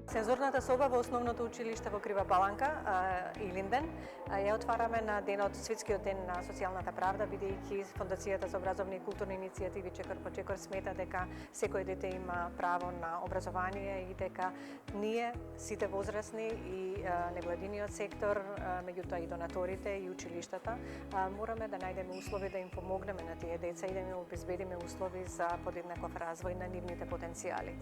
Сензорната соба во основното училиште во Крива Паланка, Илинден, ја отвараме на денот, светскиот ден на социјалната правда, бидејќи Фондацијата за образовни и културни иницијативи Чекор по Чекор смета дека секој дете има право на образование и дека ние, сите возрастни и невладиниот сектор, меѓутоа и донаторите и училиштата, мораме да најдеме услови да им помогнеме на тие деца и да им обезбедиме услови за подеднаков развој на нивните потенцијали.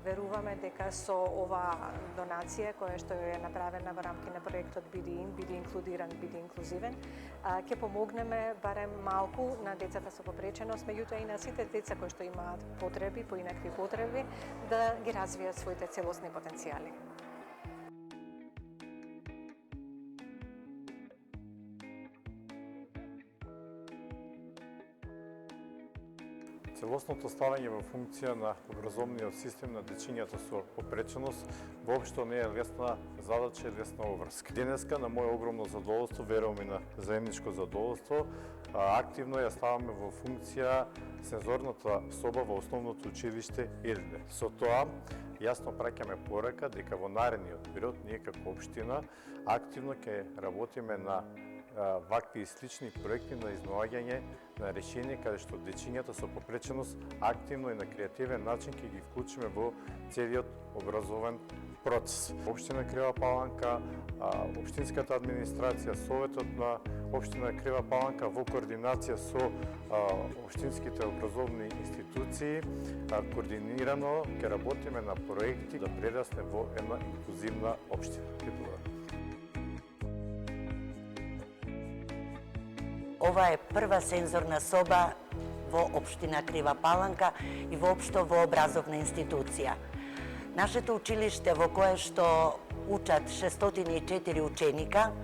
Веруваме дека со ова донација која што е направена во рамки на проектот Биди инклудиран, биди инклузивен, ќе помогнеме барем малку на децата со попреченост, меѓутоа и на сите деца кои што имаат потреби, поинакви потреби, да ги развијат своите целосни потенцијали. Целосното ставање во функција на образовниот систем на дечињата со попреченост воопшто не е лесна задача и лесна обврска. Денеска, на моје огромно задоволство, верувам и на заедничко задоволство, активно ја ставаме во функција сензорната соба во основното училиште Илинден. Со тоа, јасно праќаме порака дека во наредниот период ние како општина активно ќе работиме на вакви и слични проекти на изнаоѓање на решение каде што дечињата со попреченост активно и на креативен начин ќе ги вклучиме во целиот образовен процес. Општина Крива Паланка, општинската администрација, советот на општина Крива Паланка во координација со општинските образовни институции координирано ќе работиме на проекти да прерасне во една инклузивна општина. Ова е прва сензорна соба во општина Крива Паланка и воопшто во образовна институција. Нашето училиште во кое што учат 604 ученика,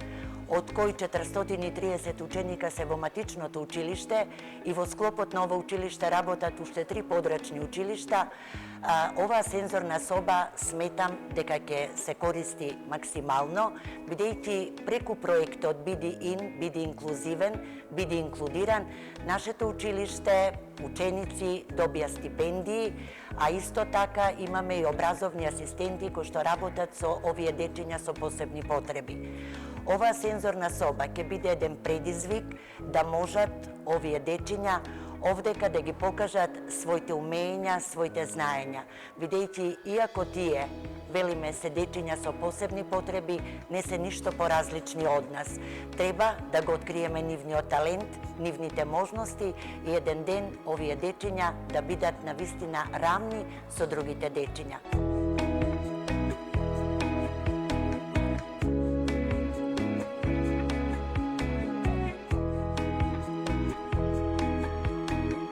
од кои 430 ученика се во матичното училиште и во склопот на ова училиште работат уште 3 подрачни училишта, оваа сензорна соба сметам дека ќе се користи максимално, бидејќи преку проектот Биди инклузивен, биди инклудиран, нашето училиште ученици добија стипендии, а исто така имаме и образовни асистенти кои што работат со овие дечиња со посебни потреби. Оваа сензорна соба ќе биде еден предизвик да можат овие дечиња овдека да ги покажат своите умења, своите знаења, бидејќи иако тие, велиме, се дечиња со посебни потреби, не се ништо поразлични од нас. Треба да го откриеме нивниот талент, нивните можности и еден ден овие дечиња да бидат навистина рамни со другите дечиња.